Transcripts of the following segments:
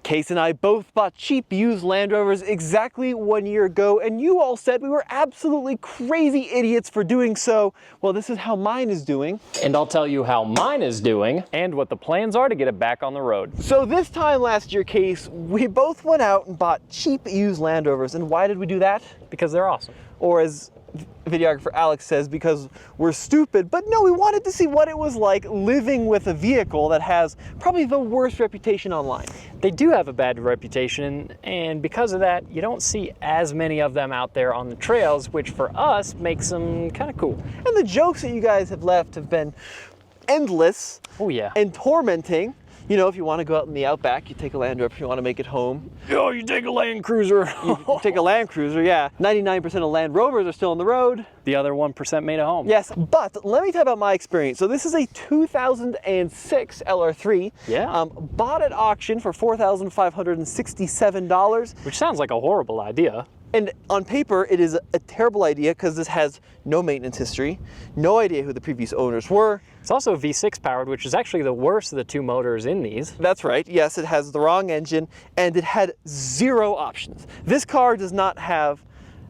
Case and I both bought cheap used Land Rovers exactly 1 year ago, and you all said we were absolutely crazy idiots for doing so. Well, this is how mine is doing. And I'll tell you how mine is doing and what the plans are to get it back on the road. So this time last year, Case, we both went out and bought cheap used Land Rovers. And why did we do that? Because they're awesome. Or as videographer Alex says, because we're stupid. But no, we wanted to see what it was like living with a vehicle that has probably the worst reputation online. They do have a bad reputation, and because of that, you don't see as many of them out there on the trails, which for us makes them kind of cool. And the jokes that you guys have left have been endless. Oh yeah. And tormenting. You know, if you want to go out in the outback, you take a Land Rover. If you want to make it home, Oh, you take a Land Cruiser. you take a Land Cruiser, yeah. 99% of Land Rovers are still on the road. The other 1% made it home. Yes, but let me tell you about my experience. So this is a 2006 LR3. Yeah. Bought at auction for $4,567. Which sounds like a horrible idea. And on paper, it is a terrible idea because this has no maintenance history, no idea who the previous owners were. It's also V6 powered, which is actually the worst of the two motors in these. That's right. Yes, it has the wrong engine, and it had zero options. This car does not have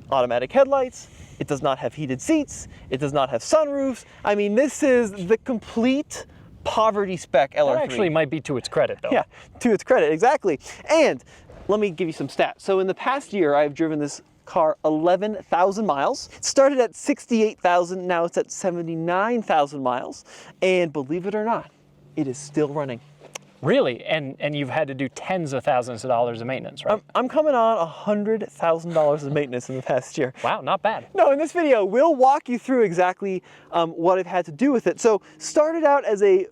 automatic headlights. It does not have heated seats. It does not have sunroofs. I mean, this is the complete poverty spec LR3. That actually might be to its credit, though. Yeah, to its credit, exactly. And let me give you some stats. So in the past year, I've driven this car 11,000 miles. It started at 68,000, now it's at 79,000 miles. And believe it or not, it is still running. Really? And you've had to do tens of thousands of dollars of maintenance, right? I'm coming on $100,000 of maintenance in the past year. Wow, not bad. No, in this video, we'll walk you through exactly what I've had to do with it. So started out as a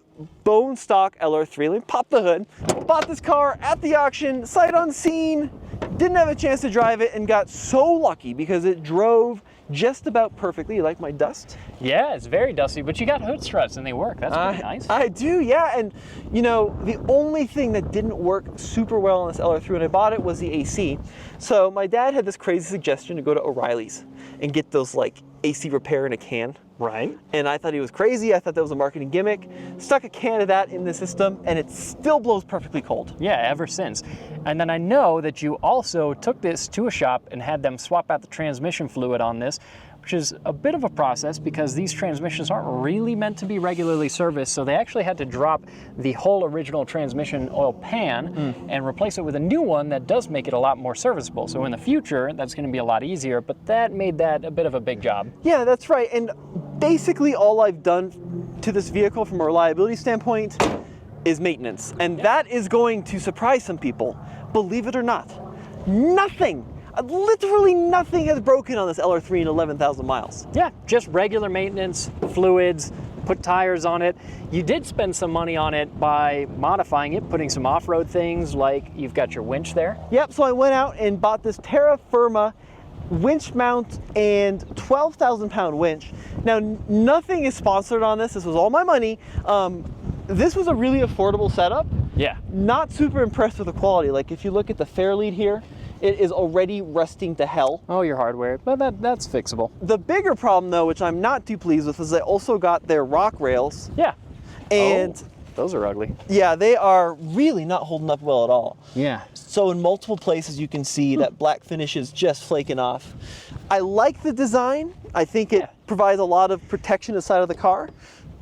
bone stock LR3. Let me pop the hood. Bought this car at the auction, sight unseen, didn't have a chance to drive it, and got so lucky because it drove just about perfectly. You like my dust? Yeah, it's very dusty, but you got hood struts and they work. That's pretty nice. I do, yeah. And you know, the only thing that didn't work super well on this LR3 when I bought it was the AC. So my dad had this crazy suggestion to go to O'Reilly's and get those like AC repair in a can. Right. And I thought he was crazy. I thought that was a marketing gimmick. Stuck a can of that in the system and it still blows perfectly cold. Yeah, ever since. And then I know that you also took this to a shop and had them swap out the transmission fluid on this, which is a bit of a process because these transmissions aren't really meant to be regularly serviced. So they actually had to drop the whole original transmission oil pan and replace it with a new one that does make it a lot more serviceable. So in the future, that's going to be a lot easier, but that made that a bit of a big job. Yeah, that's right. And basically all I've done to this vehicle from a reliability standpoint is maintenance. And that is going to surprise some people. Believe it or not, nothing, literally nothing has broken on this LR3 in 11,000 miles. Yeah, just regular maintenance, fluids, put tires on it. You did spend some money on it by modifying it, putting some off-road things like you've got your winch there. Yep, so I went out and bought this Terra Firma winch mount and 12,000 pound winch. Now, nothing is sponsored on this. This was all my money. This was a really affordable setup. Yeah. Not super impressed with the quality. Like if you look at the fairlead here, it is already rusting to hell. Oh, your hardware, but that's fixable. The bigger problem though, which I'm not too pleased with, is I also got their rock rails. Yeah. And those are ugly. yeah, they are really not holding up well at all. Yeah. So in multiple places you can see that black finish is just flaking off. I like the design. I think it provides a lot of protection inside of the car,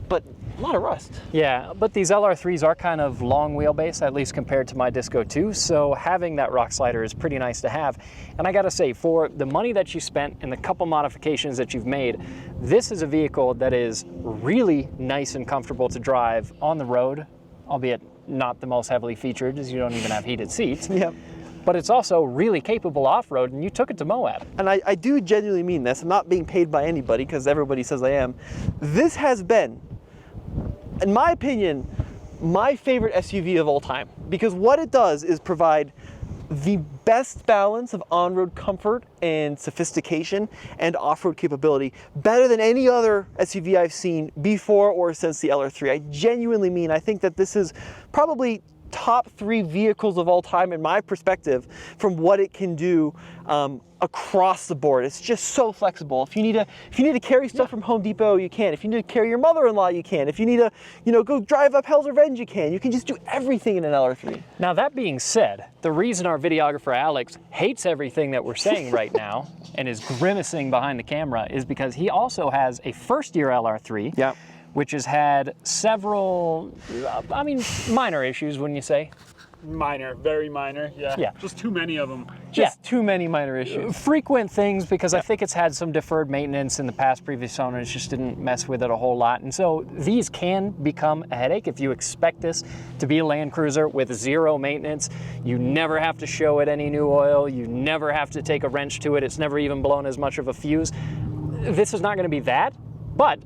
but a lot of rust. Yeah, but these LR3s are kind of long wheelbase, at least compared to my Disco 2, so having that rock slider is pretty nice to have. And I gotta say, for the money that you spent and the couple modifications that you've made, this is a vehicle that is really nice and comfortable to drive on the road, albeit not the most heavily featured, as you don't even have heated seats. Yep. But it's also really capable off-road, and you took it to Moab. And I do genuinely mean this. I'm not being paid by anybody because everybody says I am. This has been, in my opinion, my favorite SUV of all time, because what it does is provide the best balance of on-road comfort and sophistication and off-road capability, better than any other SUV I've seen before or since the LR3. I genuinely mean, I think that this is probably top 3 vehicles of all time in my perspective from what it can do across the board. It's just so flexible. If you need to carry stuff from Home Depot, you can. If you need to carry your mother-in-law, you can. If you need to, go drive up Hell's Revenge, you can. You can just do everything in an LR3. Now that being said, the reason our videographer Alex hates everything that we're saying right now and is grimacing behind the camera is because he also has a first-year LR3. Yeah. Which has had several, minor issues, wouldn't you say? Minor, very minor, yeah. Yeah. Just too many of them. Just too many minor issues. Frequent things, because I think it's had some deferred maintenance in the past. Previous owners just didn't mess with it a whole lot. And so these can become a headache if you expect this to be a Land Cruiser with 0 maintenance. You never have to show it any new oil. You never have to take a wrench to it. It's never even blown as much of a fuse. This is not going to be that, but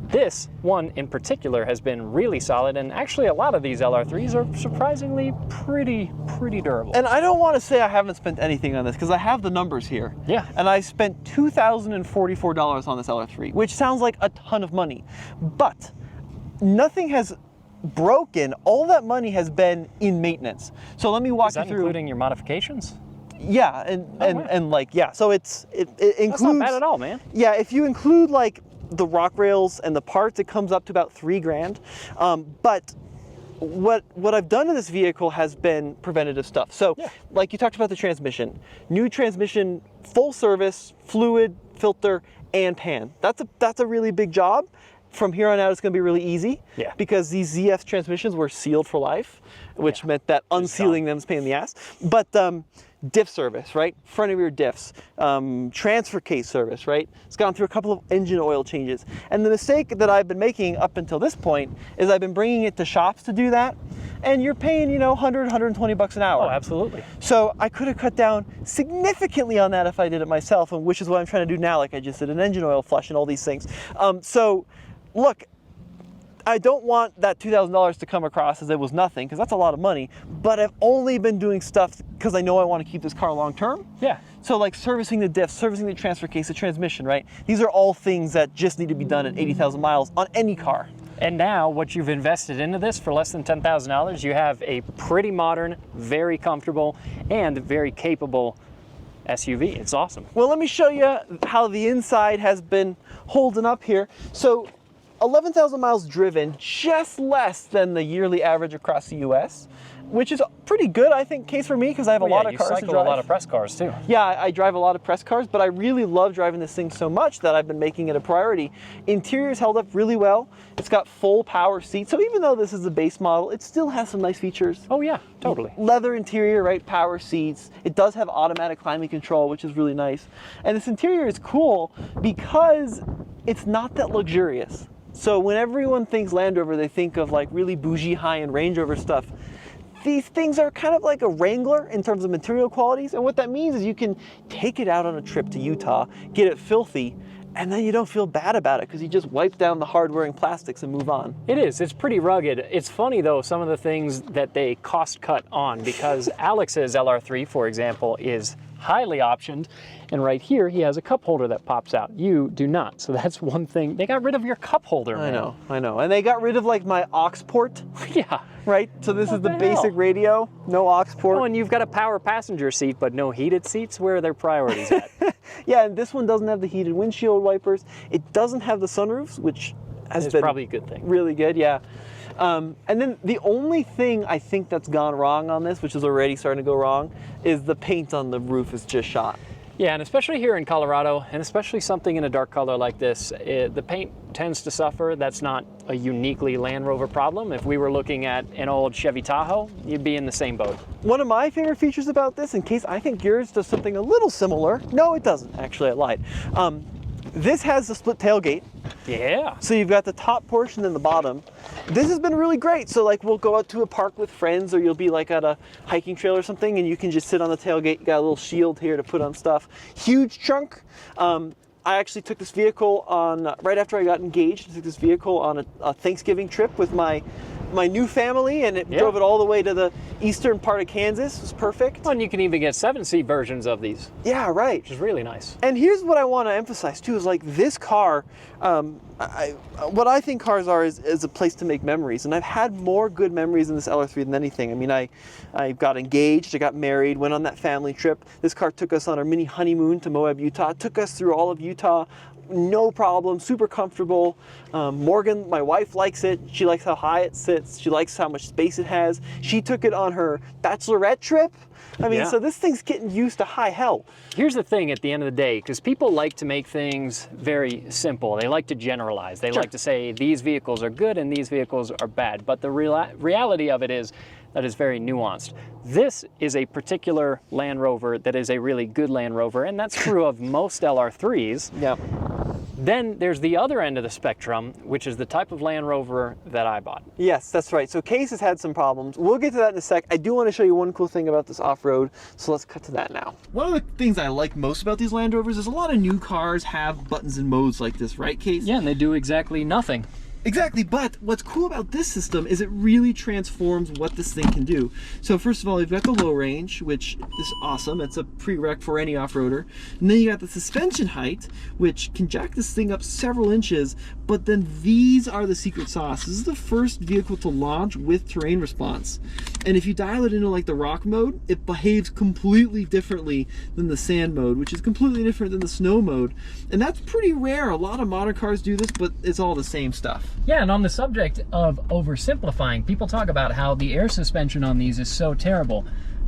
this one in particular has been really solid, and actually a lot of these LR3s are surprisingly pretty durable. And I don't want to say I haven't spent anything on this because I have the numbers here. Yeah. And I spent $2,044 on this LR3, which sounds like a ton of money, but nothing has broken. All that money has been in maintenance. So let me walk Is that you through. including your modifications? Yeah, so it includes. That's not bad at all, man. Yeah, if you include like the rock rails and the parts, it comes up to about $3,000. But what I've done in this vehicle has been preventative stuff. So, like you talked about the transmission, new transmission, full service, fluid, filter, and pan. That's a really big job. From here on out, it's going to be really easy. Yeah. Because these ZF transmissions were sealed for life, which meant that unsealing them is a pain in the ass. But diff service, right? Front and rear diffs, transfer case service, right? It's gone through a couple of engine oil changes. And the mistake that I've been making up until this point is I've been bringing it to shops to do that. And you're paying, $100-120 an hour. Oh, absolutely. So I could have cut down significantly on that if I did it myself, and which is what I'm trying to do now. Like I just did an engine oil flush and all these things. So look, I don't want that $2,000 to come across as it was nothing, because that's a lot of money, but I've only been doing stuff because I know I want to keep this car long term. Yeah. So like servicing the diff, servicing the transfer case, the transmission, right? These are all things that just need to be done at 80,000 miles on any car. And now what you've invested into this for less than $10,000, you have a pretty modern, very comfortable, and very capable SUV. It's awesome. Well, let me show you how the inside has been holding up here. So 11,000 miles driven, just less than the yearly average across the US, which is pretty good, I think, case for me, because I have a lot of cars to drive. You cycle a lot of press cars too. Yeah, I drive a lot of press cars, but I really love driving this thing so much that I've been making it a priority. Interior's held up really well. It's got full power seats, so even though this is a base model, it still has some nice features. Oh yeah, totally. Leather interior, right? Power seats. It does have automatic climate control, which is really nice. And this interior is cool because it's not that luxurious. So when everyone thinks Land Rover, they think of like really bougie high-end Range Rover stuff. These things are kind of like a Wrangler in terms of material qualities, and what that means is you can take it out on a trip to Utah, get it filthy, and then you don't feel bad about it because you just wipe down the hard-wearing plastics and move on. It is. It's pretty rugged. It's funny, though, some of the things that they cost cut on, because Alex's LR3, for example, is highly optioned, and right here he has a cup holder that pops out. You do not. So that's one thing. They got rid of your cup holder, man. I know. And they got rid of like my aux port. Yeah. Right? So this is the the basic hell? radio, no aux port. Oh, and you've got a power passenger seat, but no heated seats? Where are their priorities at? Yeah, and this one doesn't have the heated windshield wipers. It doesn't have the sunroofs, which has It's been probably a good thing. Really good, yeah. And then the only thing I think that's gone wrong on this, which is already starting to go wrong, is the paint on the roof is just shot. Yeah, and especially here in Colorado, and especially something in a dark color like this, the paint tends to suffer. That's not a uniquely Land Rover problem. If we were looking at an old Chevy Tahoe, you'd be in the same boat. One of my favorite features about this, in case I think yours does something a little similar. No, it doesn't. Actually, I lied. This has the split tailgate. Yeah. So you've got the top portion and the bottom. This has been really great. So like we'll go out to a park with friends, or you'll be like at a hiking trail or something, and you can just sit on the tailgate. You got a little shield here to put on stuff. Huge trunk. I actually took this vehicle on, right after I got engaged, I took this vehicle on a Thanksgiving trip with my my new family, and it drove it all the way to the eastern part of Kansas. It was perfect. Well, and you can even get 7-seat versions of these, Yeah, right. which is really nice. And here's what I want to emphasize too: is like this car. What I think cars are is a place to make memories, and I've had more good memories in this LR3 than anything. I mean, I got engaged, I got married, went on that family trip. This car took us on our mini honeymoon to Moab, Utah. It took us through all of Utah, no problem, super comfortable. Morgan, my wife, likes it. She likes how high it sits. She likes how much space it has. She took it on her bachelorette trip. I mean, so this thing's getting used to high hell. Here's the thing at the end of the day, because people like to make things very simple. They like to generalize. They like to say these vehicles are good and these vehicles are bad. But the reality of it is that it's very nuanced. This is a particular Land Rover that is a really good Land Rover, and that's true of most LR3s. Yeah. Then there's the other end of the spectrum, which is the type of Land Rover that I bought. Yes, that's right. So Case has had some problems. We'll get to that in a sec. I do want to show you one cool thing about this off-road, so let's cut to that now. One of the things I like most about these Land Rovers is a lot of new cars have buttons and modes like this, right, Case? Yeah, and they do exactly nothing. Exactly, but what's cool about this system is it really transforms what this thing can do. So first of all, you've got the low range, which is awesome. It's a prereq for any off-roader. And then you got the suspension height, which can jack this thing up several inches, but then these are the secret sauce. This is the first vehicle to launch with terrain response. And if you dial it into like the rock mode, it behaves completely differently than the sand mode, which is completely different than the snow mode. And that's pretty rare. A lot of modern cars do this, but it's all the same stuff. Yeah, and on the subject of oversimplifying, people talk about how the air suspension on these is so terrible.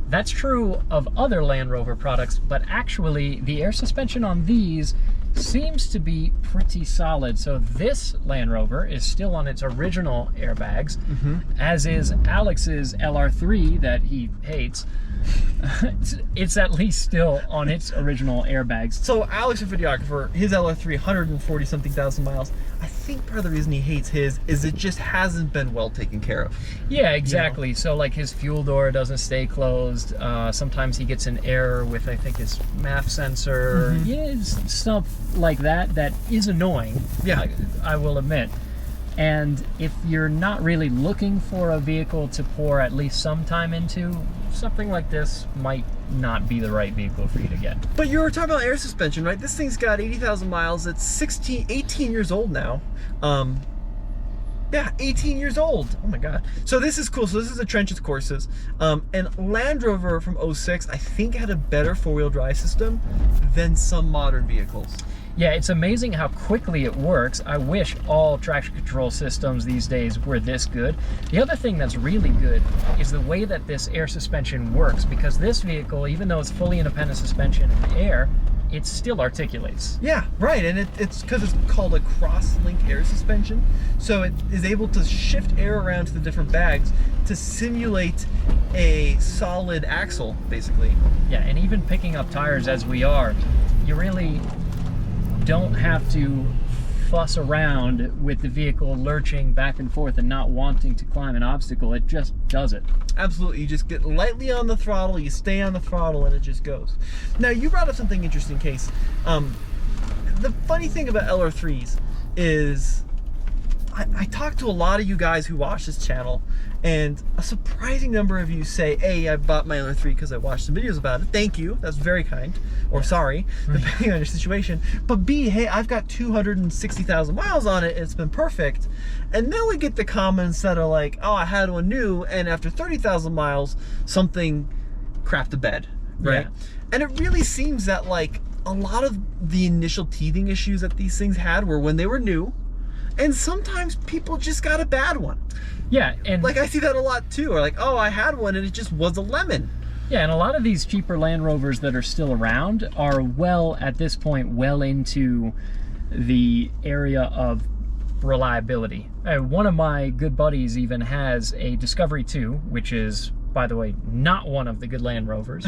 That's true of other Land Rover products, but actually the air suspension on these seems to be pretty solid. So this Land Rover is still on its original airbags, as is Alex's LR3 that he hates. It's at least still on its original airbags. So Alex, a videographer, his LR3, 140 something thousand miles. I think part of the reason he hates his is it just hasn't been well taken care of. Yeah, exactly. You know? So like his fuel door doesn't stay closed. Sometimes he gets an error with, I think, his MAF sensor. Yeah, stuff like that that is annoying. Yeah, I will admit. And if you're not really looking for a vehicle to pour at least some time into, something like this might not be the right vehicle for you to get. But you were talking about air suspension, right? This thing's got 80,000 miles. It's 18 years old now. Yeah, 18 years old. Oh my God. So this is cool. So this is the trenches courses. And Land Rover from 06, I think, had a better four-wheel drive system than some modern vehicles. Yeah, it's amazing how quickly it works. I wish all traction control systems these days were this good. The other thing that's really good is the way that this air suspension works, because this vehicle, even though it's fully independent suspension in the air, it still articulates. Yeah, right, and it's because it's called a cross-link air suspension, so it is able to shift air around to the different bags to simulate a solid axle, basically. Yeah, and even picking up tires as we are, you really don't have to fuss around with the vehicle lurching back and forth and not wanting to climb an obstacle. It just does it. Absolutely. You just get lightly on the throttle, you stay on the throttle, and it just goes. Now, you brought up something interesting, Case. The funny thing about LR3s is I talk to a lot of you guys who watch this channel, and a surprising number of you say, A, I bought my LR3 because I watched some videos about it. Thank you. That's very kind. Or sorry, depending on your situation. But B, hey, I've got 260,000 miles on it, and it's been perfect. And then we get the comments that are like, oh, I had one new, and after 30,000 miles, something crapped the bed, right? Yeah. And it really seems that, like, a lot of the initial teething issues that these things had were when they were new, and sometimes people just got a bad one. Yeah, and like I see that a lot too. Or like, oh, I had one and it just was a lemon. Yeah, and a lot of these cheaper Land Rovers that are still around are at this point, well into the area of reliability. One of my good buddies even has a Discovery 2, which is, by the way, not one of the good Land Rovers.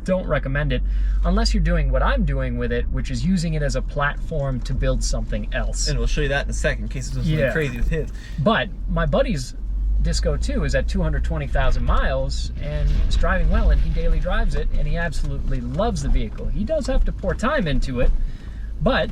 Don't recommend it unless you're doing what I'm doing with it, which is using it as a platform to build something else. And we'll show you that in a second in case it's something crazy with his. But my buddy's Disco 2 is at 220,000 miles and it's driving well, and he daily drives it, and he absolutely loves the vehicle. He does have to pour time into it, but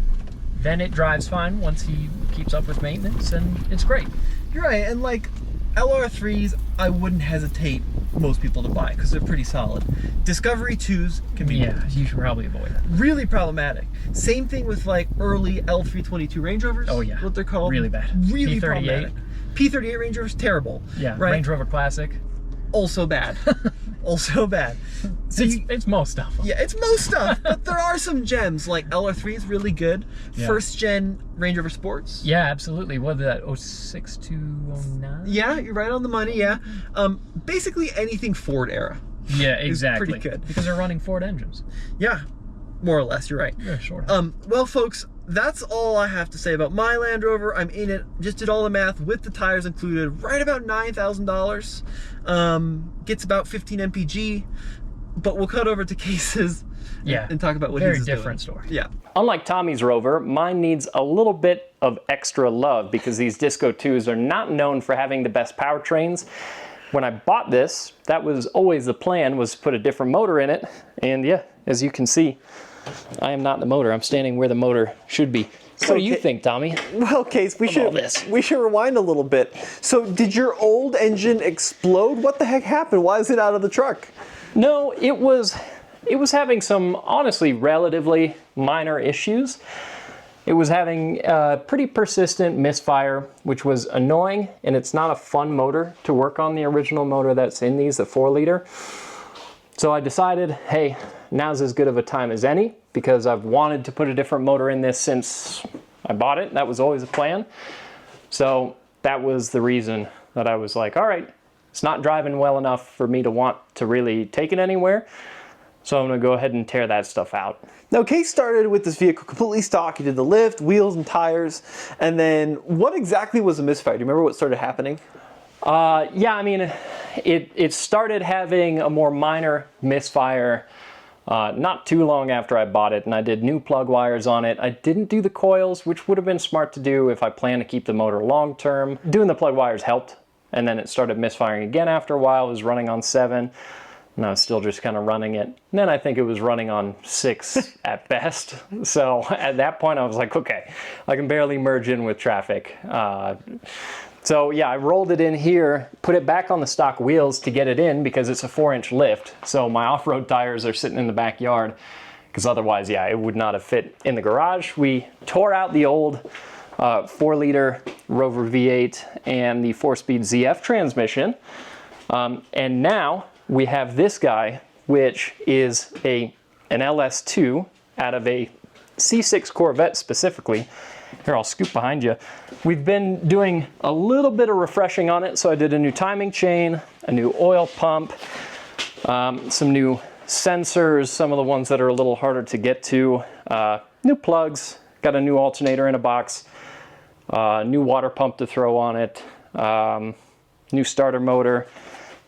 then it drives fine once he keeps up with maintenance, and it's great. You're right, and like, LR3s, I wouldn't hesitate most people to buy because they're pretty solid. Discovery 2s can be you should probably avoid it. really problematic. Same thing with like early L322 Range Rovers. Oh yeah. What they're called. Really bad. Really P38. problematic. P38 Range Rovers, terrible. Yeah, right? Range Rover Classic. Also bad. Also bad. So It's most stuff. yeah, it's most stuff, but there are some gems. Like LR3 is really good. Yeah. First gen Range Rover Sports. Yeah, absolutely. What is that? 06 to 09? Yeah, you're right on the money. Yeah. Basically anything Ford era. Yeah, exactly. pretty good. Because they're running Ford engines. Yeah, more or less. You're right. Yeah, sort of. Well, folks, that's all I have to say about my Land Rover. I'm in it. Just did all the math with the tires included. Right about $9,000. Gets about 15 mpg. But we'll cut over to Cases and talk about what very he's different doing. story. Yeah. Unlike Tommy's Rover, mine needs a little bit of extra love because these Disco 2s are not known for having the best powertrains. When I bought this, that was always the plan, was to put a different motor in it. And yeah, as you can see, I am not the motor. I'm standing where the motor should be. So what do you think, Tommy? Well, Case, we should rewind a little bit. So did your old engine explode? What the heck happened? Why is it out of the truck? No, it was having some, honestly, relatively minor issues. It was having pretty persistent misfire, which was annoying, and it's not a fun motor to work on, the original motor that's in these, the 4-liter. So I decided, hey, now's as good of a time as any, because I've wanted to put a different motor in this since I bought it. That was always a plan. So that was the reason that I was like, all right, it's not driving well enough for me to want to really take it anywhere. So I'm gonna go ahead and tear that stuff out. Now, Case started with this vehicle completely stock. He did the lift, wheels, and tires. And then what exactly was the misfire? Do you remember what started happening? Yeah, I mean, it started having a more minor misfire not too long after I bought it, and I did new plug wires on it. I didn't do the coils, which would have been smart to do if I plan to keep the motor long term. Doing the plug wires helped, and then it started misfiring again after a while. It was running on 7. And I was still just kind of running it. And then I think it was running on 6 at best. So at that point I was like, okay, I can barely merge in with traffic. So yeah, I rolled it in here, put it back on the stock wheels to get it in because it's a 4-inch lift. So my off-road tires are sitting in the backyard because otherwise, yeah, it would not have fit in the garage. We tore out the old 4-liter Rover V8 and the 4-speed ZF transmission. And now we have this guy, which is an LS2 out of a C6 Corvette specifically. Here, I'll scoop behind you. We've been doing a little bit of refreshing on it. So I did a new timing chain, a new oil pump, some new sensors, some of the ones that are a little harder to get to, new plugs, got a new alternator in a box, new water pump to throw on it, new starter motor,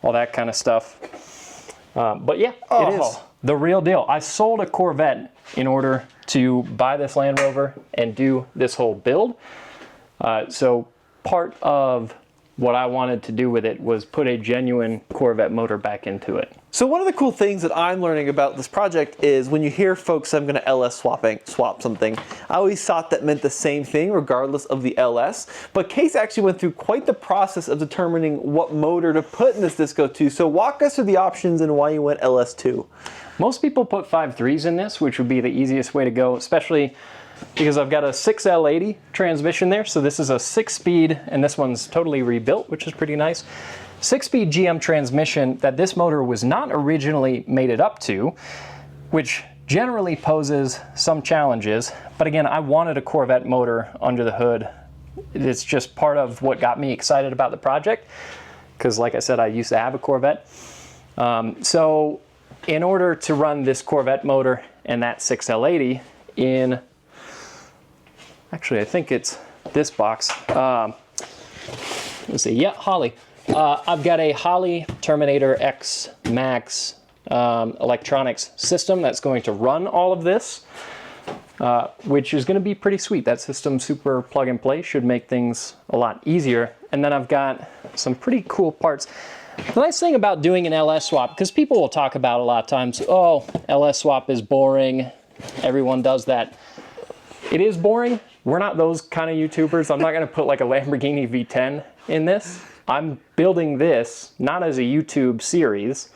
all that kind of stuff. But yeah, it is the real deal. I sold a Corvette in order to buy this Land Rover and do this whole build. So part of what I wanted to do with it was put a genuine Corvette motor back into it. So one of the cool things that I'm learning about this project is when you hear folks, I'm going to LS swap something, I always thought that meant the same thing regardless of the LS. But Case actually went through quite the process of determining what motor to put in this Disco 2. So walk us through the options and why you went LS2. Most people put 5.3s in this, which would be the easiest way to go, especially because I've got a 6L80 transmission there. So this is a 6-speed, and this one's totally rebuilt, which is pretty nice. 6-speed GM transmission that this motor was not originally mated up to, which generally poses some challenges. But again, I wanted a Corvette motor under the hood. It's just part of what got me excited about the project, because like I said, I used to have a Corvette. So in order to run this Corvette motor and that 6L80 in, actually I think it's this box. Let's see, yeah, Holley. I've got a Holley Terminator X Max electronics system that's going to run all of this, which is going to be pretty sweet. That system, super plug and play, should make things a lot easier. And then I've got some pretty cool parts. The nice thing about doing an LS swap, because people will talk about a lot of times, oh, LS swap is boring, everyone does that. It is boring. We're not those kind of YouTubers. I'm not going to put like a Lamborghini V10 in this. I'm building this not as a YouTube series,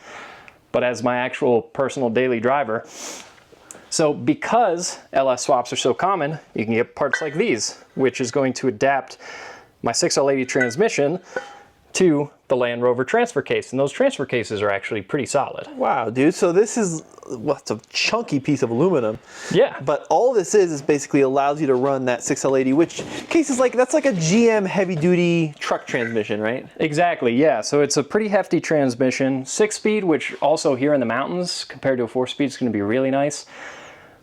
but as my actual personal daily driver. So because LS swaps are so common, you can get parts like these, which is going to adapt my 6L80 transmission to the Land Rover transfer case. And those transfer cases are actually pretty solid. Wow, dude. So this is, what's a chunky piece of aluminum. Yeah. But all this is basically allows you to run that 6L80, which cases like, that's like a GM heavy duty truck transmission, right? Exactly, yeah. So it's a pretty hefty transmission, 6-speed, which also here in the mountains compared to a 4-speed is going to be really nice.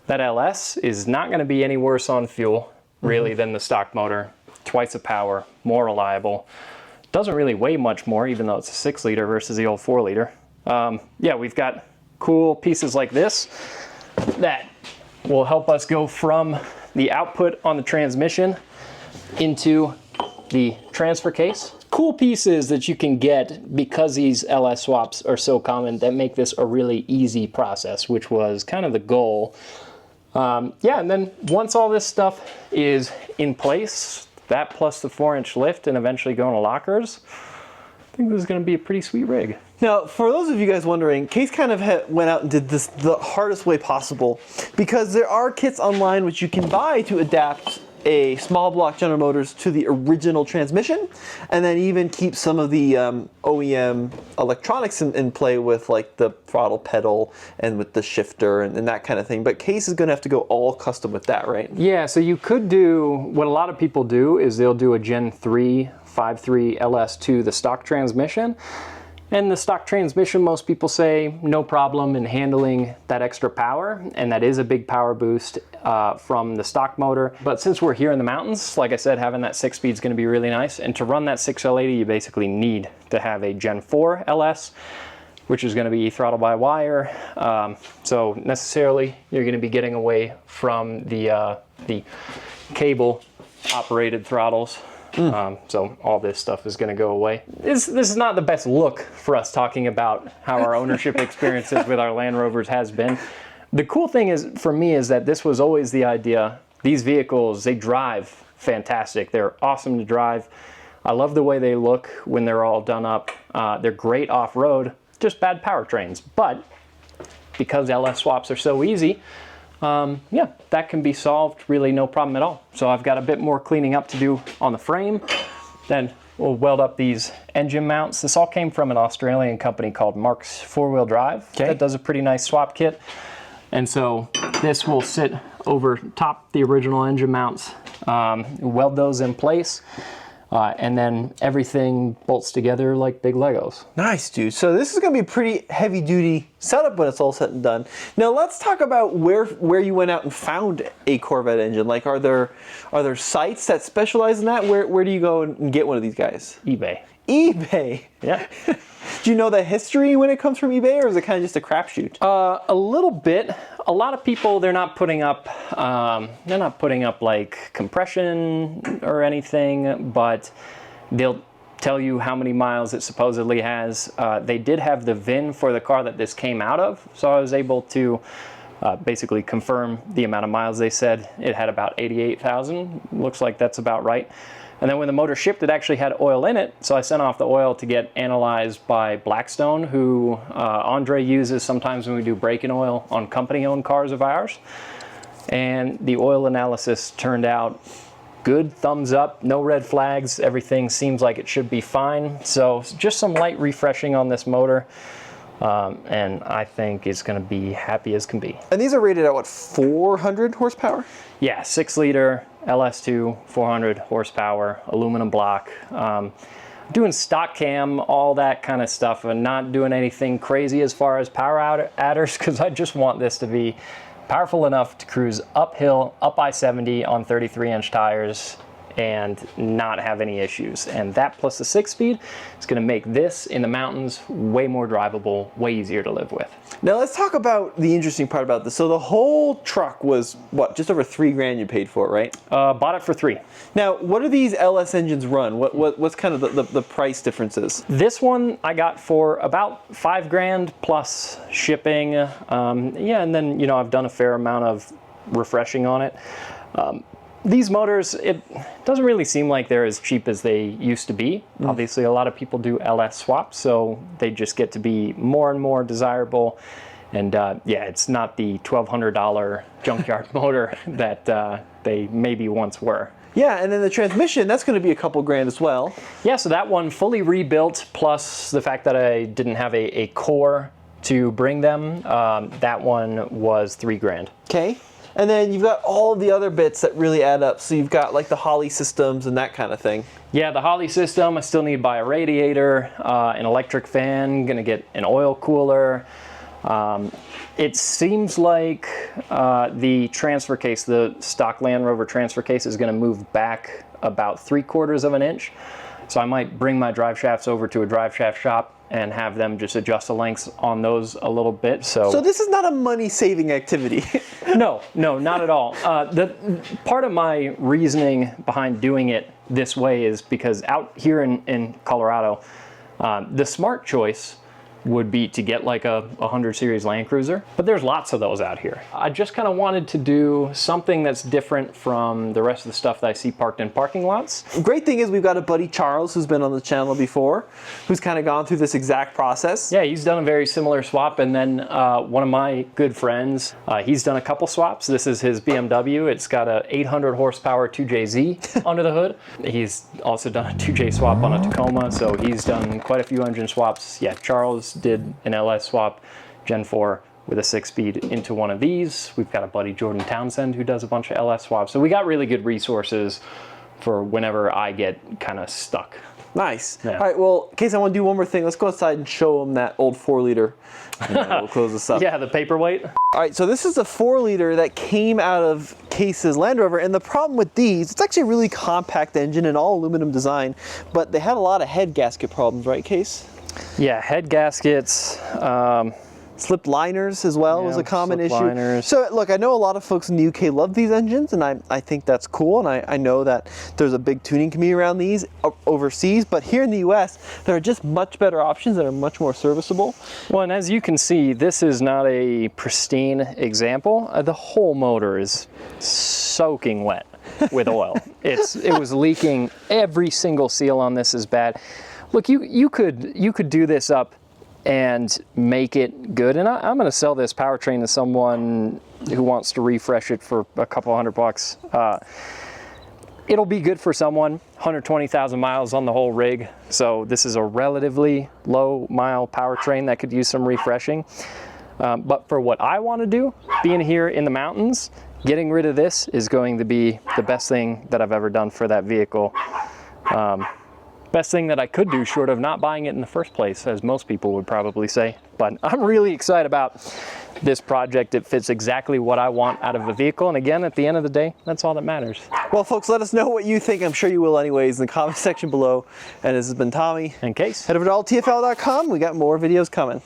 That LS is not going to be any worse on fuel, really, than the stock motor. Twice the power, more reliable. Doesn't really weigh much more, even though it's a 6-liter versus the old 4-liter. Yeah, we've got cool pieces like this that will help us go from the output on the transmission into the transfer case. Cool pieces that you can get because these LS swaps are so common that make this a really easy process, which was kind of the goal. Yeah, and then once all this stuff is in place, that plus the 4-inch lift and eventually going to lockers, I think this is going to be a pretty sweet rig. Now, for those of you guys wondering, Case kind of went out and did this the hardest way possible, because there are kits online which you can buy to adapt a small block General Motors to the original transmission, and then even keep some of the OEM electronics in play with like the throttle pedal and with the shifter and that kind of thing. But Case is going to have to go all custom with that, right? Yeah, so you could do, what a lot of people do is they'll do a Gen 3 5.3 LS2, the stock transmission. And the stock transmission, most people say no problem in handling that extra power, and that is a big power boost from the stock motor. But since we're here in the mountains, like I said, having that 6-speed is going to be really nice. And to run that 6L80, you basically need to have a Gen 4 LS, which is going to be throttle by wire. So necessarily, you're going to be getting away from the cable operated throttles. So all this stuff is going to go away. This is not the best look for us talking about how our ownership experiences with our Land Rovers has been. The cool thing is, for me, is that this was always the idea. These vehicles, they drive fantastic. They're awesome to drive. I love the way they look when they're all done up. They're great off-road, just bad powertrains. But because LS swaps are so easy, yeah, that can be solved, really no problem at all. So I've got a bit more cleaning up to do on the frame. Then we'll weld up these engine mounts. This all came from an Australian company called Mark's 4-Wheel Drive. Okay. That does a pretty nice swap kit. And so this will sit over top the original engine mounts, weld those in place. And then everything bolts together like big Legos. Nice, dude. So this is going to be a pretty heavy-duty setup when it's all said and done. Now let's talk about where you went out and found a Corvette engine. Like, are there sites that specialize in that? Where do you go and get one of these guys? eBay. eBay. Yeah. Do you know the history when it comes from eBay, or is it kind of just a crapshoot? A little bit. A lot of people, they're not putting up like compression or anything, but they'll tell you how many miles it supposedly has. They did have the VIN for the car that this came out of, so I was able to basically confirm the amount of miles they said. It had about 88,000. Looks like that's about right. And then when the motor shipped, it actually had oil in it, so I sent off the oil to get analyzed by Blackstone, who Andre uses sometimes when we do break-in oil on company-owned cars of ours. And the oil analysis turned out good, thumbs up, no red flags, everything seems like it should be fine. So just some light refreshing on this motor, and I think it's going to be happy as can be. And these are rated at what, 400 horsepower? Yeah, 6-liter LS2, 400 horsepower, aluminum block. Doing stock cam, all that kind of stuff, and not doing anything crazy as far as power adders, because I just want this to be powerful enough to cruise uphill, up I-70 on 33-inch tires and not have any issues. And that plus the 6-speed is going to make this in the mountains way more drivable, way easier to live with. Now let's talk about the interesting part about this. So the whole truck was what, just over $3,000 you paid for it, right? Bought it for $3,000. Now, what do these LS engines run? What's kind of the price differences? This one I got for about $5,000 plus shipping. Yeah, and then I've done a fair amount of refreshing on it. These motors, it doesn't really seem like they're as cheap as they used to be. Obviously, a lot of people do LS swaps, so they just get to be more and more desirable. And yeah, it's not the $1,200 junkyard motor that they maybe once were. Yeah, and then the transmission, that's going to be a couple grand as well. Yeah, so that one fully rebuilt, plus the fact that I didn't have a core to bring them, that one was $3 grand. Okay. And then you've got all of the other bits that really add up. So you've got like the Holley systems and that kind of thing. Yeah, the Holley system, I still need to buy a radiator, an electric fan, gonna get an oil cooler. It seems like the transfer case, the stock Land Rover transfer case, is gonna move back about 3/4 of an inch. So I might bring my drive shafts over to a drive shaft shop and have them just adjust the lengths on those a little bit. So this is not a money-saving activity. No, not at all. The part of my reasoning behind doing it this way is because out here in Colorado, the smart choice would be to get like a 100 series Land Cruiser, but there's lots of those out here. I just kind of wanted to do something that's different from the rest of the stuff that I see parked in parking lots. Great thing is we've got a buddy, Charles, who's been on the channel before, who's kind of gone through this exact process. Yeah, he's done a very similar swap, and then one of my good friends, he's done a couple swaps. This is his BMW. It's got a 800 horsepower 2JZ under the hood. He's also done a 2J swap on a Tacoma, so he's done quite a few engine swaps. Yeah, Charles did an LS swap, Gen 4, with a 6-speed into one of these. We've got a buddy, Jordan Townsend, who does a bunch of LS swaps. So we got really good resources for whenever I get kind of stuck. Nice. Yeah. All right, well, in case I want to do one more thing, let's go outside and show them that old 4-liter. And then we'll close this up. Yeah, the paperweight. All right, so this is a 4-liter that came out of Case's Land Rover, and the problem with these, it's actually a really compact engine and all aluminum design, but they had a lot of head gasket problems, right, Case? Yeah, head gaskets. Slipped liners as well was a common slipped issue. liners. So look, I know a lot of folks in the UK love these engines, and I think that's cool, and I know that there's a big tuning community around these overseas, but here in the US, there are just much better options that are much more serviceable. Well, and as you can see, this is not a pristine example. The whole motor is soaking wet with oil. It was leaking. Every single seal on this is bad. Look, you could do this up and make it good, and I'm going to sell this powertrain to someone who wants to refresh it for a couple $100. It'll be good for someone. 120,000 miles on the whole rig, so this is a relatively low mile powertrain that could use some refreshing. But for what I want to do, being here in the mountains, getting rid of this is going to be the best thing that I've ever done for that vehicle. Best thing that I could do, short of not buying it in the first place, as most people would probably say. But I'm really excited about this project. It fits exactly what I want out of a vehicle. And again, at the end of the day, that's all that matters. Well, folks, let us know what you think. I'm sure you will anyways in the comment section below. And this has been Tommy. And Case. Head over to alltfl.com. We got more videos coming.